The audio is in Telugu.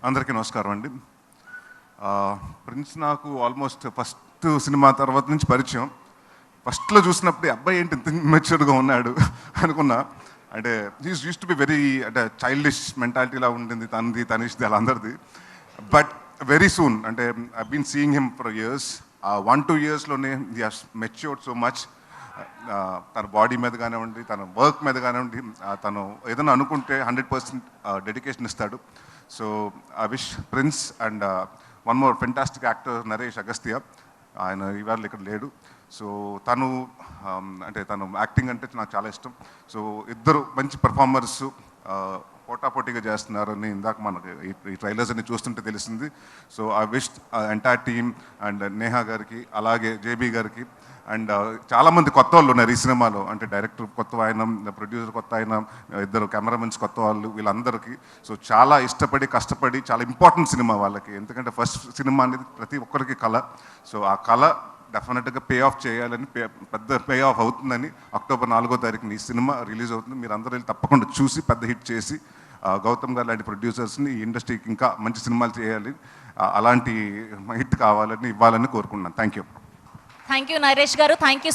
అందరికీ నమస్కారం అండి. ప్రిన్స్ నాకు ఆల్మోస్ట్ ఫస్ట్ సినిమా తర్వాత నుంచి పరిచయం. ఫస్ట్లో చూసినప్పుడు అబ్బాయి ఏంటి ఇంత మెచ్యూర్డ్గా ఉన్నాడు అనుకున్నా. అంటే he's use to be very అంటే చైల్డిష్ మెంటాలిటీలా ఉండింది తనది, తనిష్ది, అలా అందరిది. బట్ వెరీ సూన్ అంటే I been seeing him for years. 1-2 ఇయర్స్లోనే he has matured so much. తన బాడీ మీద కానివ్వండి, తన వర్క్ మీద కానివ్వండి, తను ఏదైనా అనుకుంటే 100% డెడికేషన్ ఇస్తాడు. So I wish prince and one more fantastic actor Naresh Agastya. ఆయన ఇవాళ ఇక్కడ లేడు. సో తను అంటే తను యాక్టింగ్ అంటే నాకు చాలా ఇష్టం. సో ఇద్దరు మంచి పర్ఫార్మర్స్ పోటాపోటీగా చేస్తున్నారని ఇందాక మనకి ఈ ట్రైలర్స్ అన్ని చూస్తుంటే తెలిసింది. So I wish entire team and Neha గారికి, అలాగే జేబీ గారికి, అండ్ చాలామంది కొత్త వాళ్ళు ఉన్నారు ఈ సినిమాలో. అంటే డైరెక్టర్ కొత్త ఆయన, ప్రొడ్యూసర్ కొత్త ఆయన, ఇద్దరు కెమెరామెన్స్ కొత్త వాళ్ళు, వీళ్ళందరికీ. సో చాలా ఇష్టపడి కష్టపడి, చాలా ఇంపార్టెంట్ సినిమా వాళ్ళకి. ఎందుకంటే ఫస్ట్ సినిమా అనేది ప్రతి ఒక్కరికి కళ. సో ఆ కళ డెఫినెట్గా పే ఆఫ్ చేయాలని, పెద్ద పే ఆఫ్ అవుతుందని అక్టోబర్ 4వ తారీఖున ఈ సినిమా రిలీజ్ అవుతుంది. మీరు అందరూ వెళ్ళి తప్పకుండా చూసి పెద్ద హిట్ చేసి గౌతమ్ గారు లాంటి ప్రొడ్యూసర్స్ని ఈ ఇండస్ట్రీకి ఇంకా మంచి సినిమాలు చేయాలి, అలాంటి హిట్ కావాలని, ఇవ్వాలని కోరుకుంటున్నాను. Thank you. Thank you Naresh garu. Thank you.